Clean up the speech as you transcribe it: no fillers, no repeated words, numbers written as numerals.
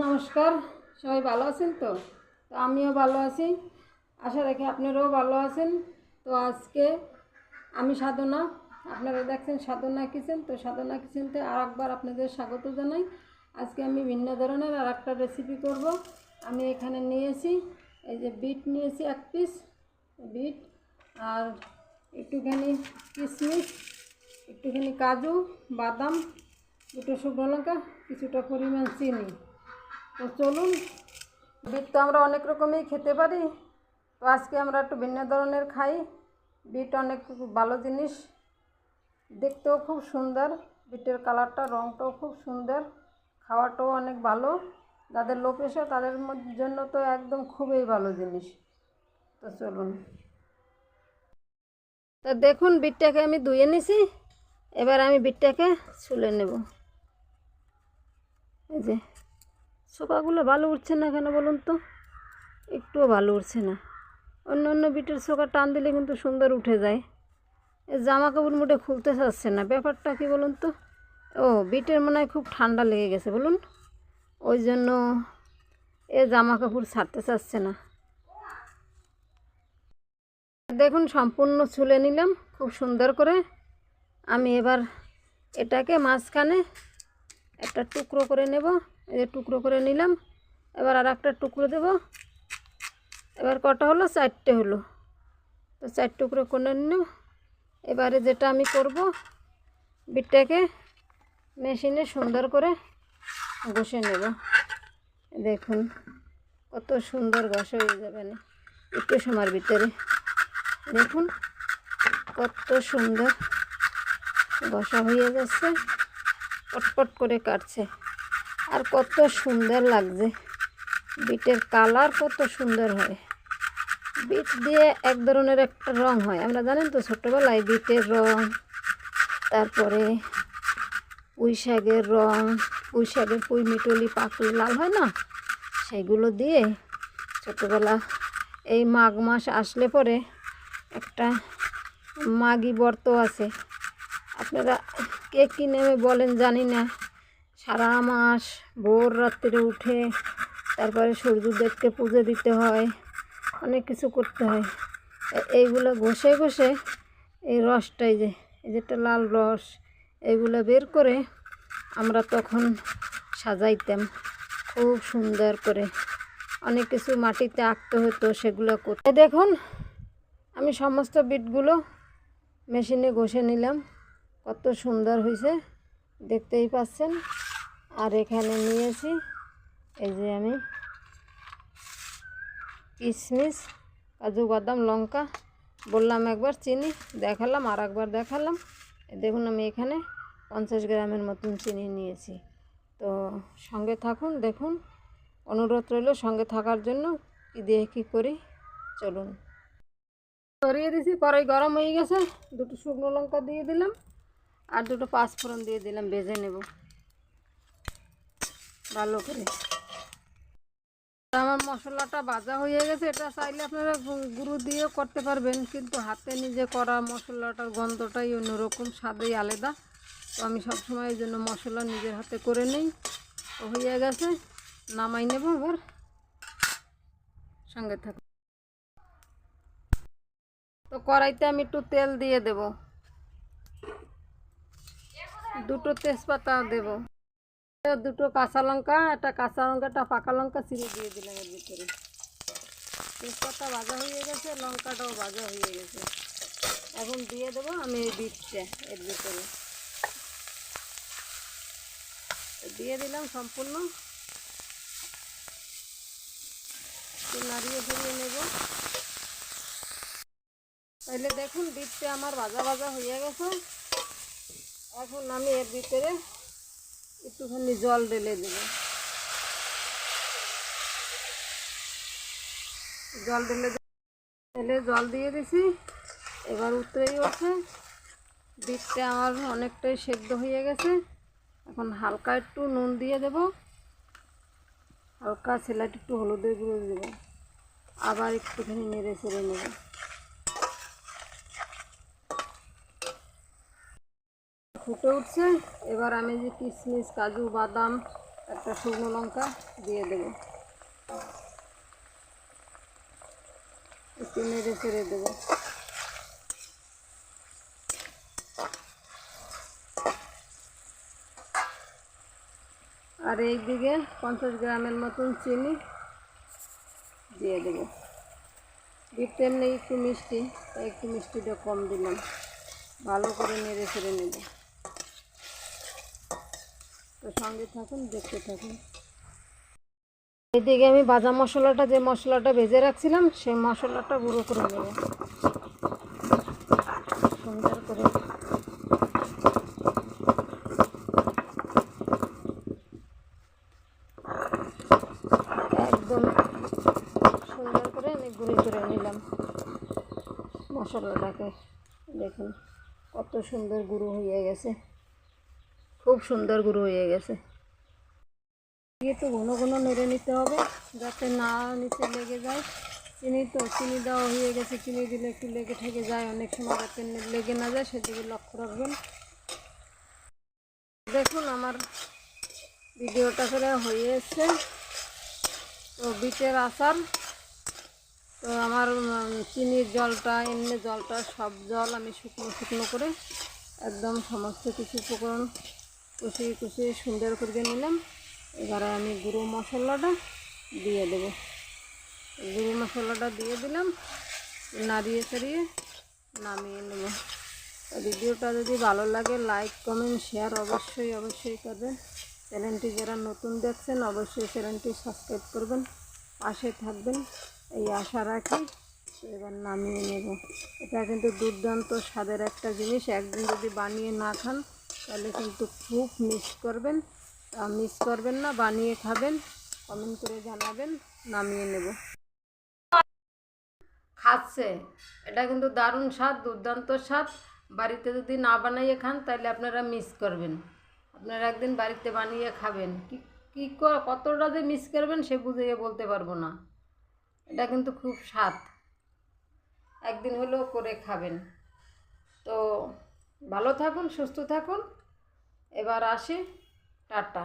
নমস্কার, সবাই ভালো আছেন তো? আমিও ভালো আছি, আশা রাখি আপনারাও ভালো আছেন। তো আজকে আমি সাধনা, আপনারা দেখছেন সাধনা কিচেন। তো সাধনা কিচেনতে আর একবার আপনাদের স্বাগত জানাই। আজকে আমি ভিন্ন ধরনের আর একটা রেসিপি করব। আমি এখানে নিয়েছি, এই যে বিট নিয়েছি 1 পিস বিট, আর একটুখানি কিশমিশ, একটুখানি কাজু বাদাম, 2টো শুকনো লঙ্কা, কিছুটা পরিমাণ চিনি। তো চলুন, বিট তো আমরা অনেক রকমই খেতে পারি, তো আজকে আমরা একটু ভিন্ন ধরনের খাই। বিট অনেক ভালো জিনিস, দেখতেও খুব সুন্দর, বিটের কালারটা রঙটাও খুব সুন্দর, খাওয়াটাও অনেক ভালো। যাদের লো প্রেশার তাদের জন্য তো একদম খুবই ভালো জিনিস। তো চলুন, তো দেখুন বিটটাকে আমি ধুয়ে নিছি। এবার আমি বিটটাকে ছুলে নেব। এই যে শোকাগুলো ভালো উঠছে না কেন বলুন তো? একটুও ভালো উঠছে না। অন্য অন্য বিটের শোকা টান দিলে কিন্তু সুন্দর উঠে যায়। এই জামা কাপড় মুঠে খুলতে চাচ্ছে না, ব্যাপারটা কি বলুন তো? ও, বিটের মনে হয় খুব ঠান্ডা লেগে গেছে বলুন, ওই জন্য এ জামা কাপড় ছাড়তে চাচ্ছে না। দেখুন সম্পূর্ণ ছুলে নিলাম খুব সুন্দর করে। আমি এবার এটাকে মাঝখানে একটা টুকরো করে নেব। এই যে টুকরো করে নিলাম, এবার আর একটা টুকরো দেব। এবার কটা হলো? 4টে হলো। তো 4 টুকরো করে নিলাম। এবারে যেটা আমি করব, বিটটাকে মেশিনে সুন্দর করে ঘষে নেব। দেখুন কত সুন্দর ঘষা হয়ে যাবে না একটু সময়ের ভিতরে। দেখুন কত সুন্দর ঘষা হয়ে যাচ্ছে, পটপট করে কাটছে, আর কত সুন্দর লাগছে। বিটের কালার কত সুন্দর হয়। বিট দিয়ে এক ধরনের একটা রং হয়, আমরা জানেন তো ছোটোবেলায় বিটের রং, তারপরে পুঁই শাকের রং, পুঁই শাকের পুঁই মিটলি পাকলে লাল হয় না, সেগুলো দিয়ে ছোটোবেলা এই মাঘ মাস আসলে পরে একটা মাঘী ব্রত আছে, আপনারা কে কী নেমে বলেন জানি না, সারা মাস ভোর রাত্রে উঠে তারপরে সূর্যদেবকে পুজো দিতে হয়, অনেক কিছু করতে হয়। এইগুলো ঘষে ঘষে এই রসটাই যে এই যেটা লাল রস, এইগুলো বের করে আমরা তখন সাজাইতাম খুব সুন্দর করে। অনেক কিছু মাটিতে আঁকতে হতো, সেগুলো করতে। দেখুন আমি সমস্ত বিটগুলো মেশিনে ঘষে নিলাম, কত সুন্দর হয়েছে দেখতেই পাচ্ছেন। আর এখানে নিয়েছি এই যে আমি কিশমিশ, কাজু বাদাম, লঙ্কা, বললাম একবার চিনি দেখালাম, আর একবার দেখালাম। দেখুন আমি এখানে 50 গ্রামের মতন চিনি নিয়েছি। তো সঙ্গে থাকুন, দেখুন, অনুরোধ রইল সঙ্গে থাকার জন্য। কী দিয়ে কী করি চলুন। সরিয়ে দিয়েছি, কড়াই গরম হয়ে গেছে, 2টো শুকনো লঙ্কা দিয়ে দিলাম, আর 2টো পাঁচফোড়ন দিয়ে দিলাম, ভেজে নেব ভালো করে। আমার মশলাটা ভাজা হয়ে গেছে। এটা চাইলে আপনারা গুঁড়ো দিয়েও করতে পারবেন, কিন্তু হাতে নিজে করা মশলাটার গন্ধটাই অন্যরকম, স্বাদেই আলাদা। তো আমি সবসময় এই জন্য মশলা নিজের হাতে করে নিই। তো হয়ে গেছে, নামাই নেব। এবার সঙ্গে থাকুন। তো কড়াইতে আমি একটু তেল দিয়ে দেব, 2টো তেজপাতা দেব, 2টো কাঁচা লঙ্কা, একটা কাঁচা লঙ্কা, একটা পাকা লঙ্কা চিড়ে দিয়ে দিলাম এর ভিতরে। তেজপাতা ভাজা হয়ে গেছে, লঙ্কাটাও ভাজা হয়ে গেছে। এখন দিয়ে দেবো আমি এই বিটটা এর ভিতরে দিয়ে দিলাম। সম্পূর্ণ নাড়িয়ে ফিরিয়ে নেব। তাহলে দেখুন বিটটা আমার ভাজা ভাজা হয়ে গেছে। এখন আমি এর ভিতরে একটুখানি জল ঢেলে দেব। জল দিয়ে দিছি, এবার উতরেই ওঠে। বিটটা আমার অনেকটাই সেদ্ধ হয়ে গেছে। এখন হালকা একটু নুন দিয়ে দেব, হালকা সেলাইট একটু হলুদের গুঁড়ো দেব, আবার একটুখানি নেড়ে চেড়ে নেব। ফুটে উঠছে। এবার আমি যে কিশমিশ, কাজু বাদাম, একটা শুকনো লঙ্কা দিয়ে দেবো, একটু নেড়ে চেড়ে দেবো। আর এইদিকে 50 গ্রামের মতন চিনি দিয়ে দেবো। বিটটা এমনি একটু মিষ্টি, তাই একটু মিষ্টিটা কম দিলাম। ভালো করে নেড়ে চেড়ে নেব। তো সঙ্গে থাকুন, দেখতে থাকুন। এইদিকে আমি ভাজা মশলাটা, যে মশলাটা ভেজে রাখছিলাম, সেই মশলাটা গুঁড়ো করে নেব সুন্দর করে। একদম সুন্দর করে আমি গুঁড়ো করে নিলাম মশলাটাকে। দেখুন কত সুন্দর গুঁড়ো হয়ে গেছে, খুব সুন্দর গুঁড়ো হয়ে গেছে। একটু ঘন ঘন নেড়ে নিতে হবে যাতে না নিচে লেগে যায়। চিনি তো চিনি দেওয়া হয়ে গেছে, চিনি দিলে একটু লেগে থেকে যায়, অনেক সময় যাতে লেগে না যায় সেদিকে লক্ষ্য রাখবেন। দেখুন আমার ভিডিওটা করে হয়ে এসছে। তো বিটের আচার, তো আমার চিনির জলটা, এমনি জলটা, সব জল আমি শুকনো শুকনো করে একদম সমস্ত কিছু উপকরণ কষিয়ে কষিয়ে সুন্দর করে নিলাম। এবারে আমি গুঁড়ো মশলাটা দিয়ে দেবো। গুঁড়ো মশলাটা দিয়ে দিলাম, নাড়িয়ে চাড়িয়ে নামিয়ে নেব। ভিডিওটা যদি ভালো লাগে লাইক কমেন্ট শেয়ার অবশ্যই করবেন। চ্যানেলটি যারা নতুন দেখছেন অবশ্যই চ্যানেলটি সাবস্ক্রাইব করবেন, পাশে থাকবেন এই আশা রাখি। এবার নামিয়ে নেব। এটা কিন্তু দুর্দান্ত স্বাদের একটা জিনিস। একদিন যদি বানিয়ে না খান তাহলে কিন্তু খুব মিস করবেন। মিস করবেন না, বানিয়ে খাবেন, কমেন্ট করে জানাবেন। নামিয়ে নেব। খাচ্ছে, এটা কিন্তু দারুণ স্বাদ, দুর্দান্ত স্বাদ। বাড়িতে যদি না বানিয়ে খান তাহলে আপনারা মিস করবেন। আপনারা একদিন বাড়িতে বানিয়ে খাবেন, কি কতটা যে মিস করবেন সে বুঝিয়ে বলতে পারবো না। এটা কিন্তু খুব স্বাদ, একদিন হলেও করে খাবেন। তো ভালো থাকুন, সুস্থ থাকুন। এবার আসি, টাটা।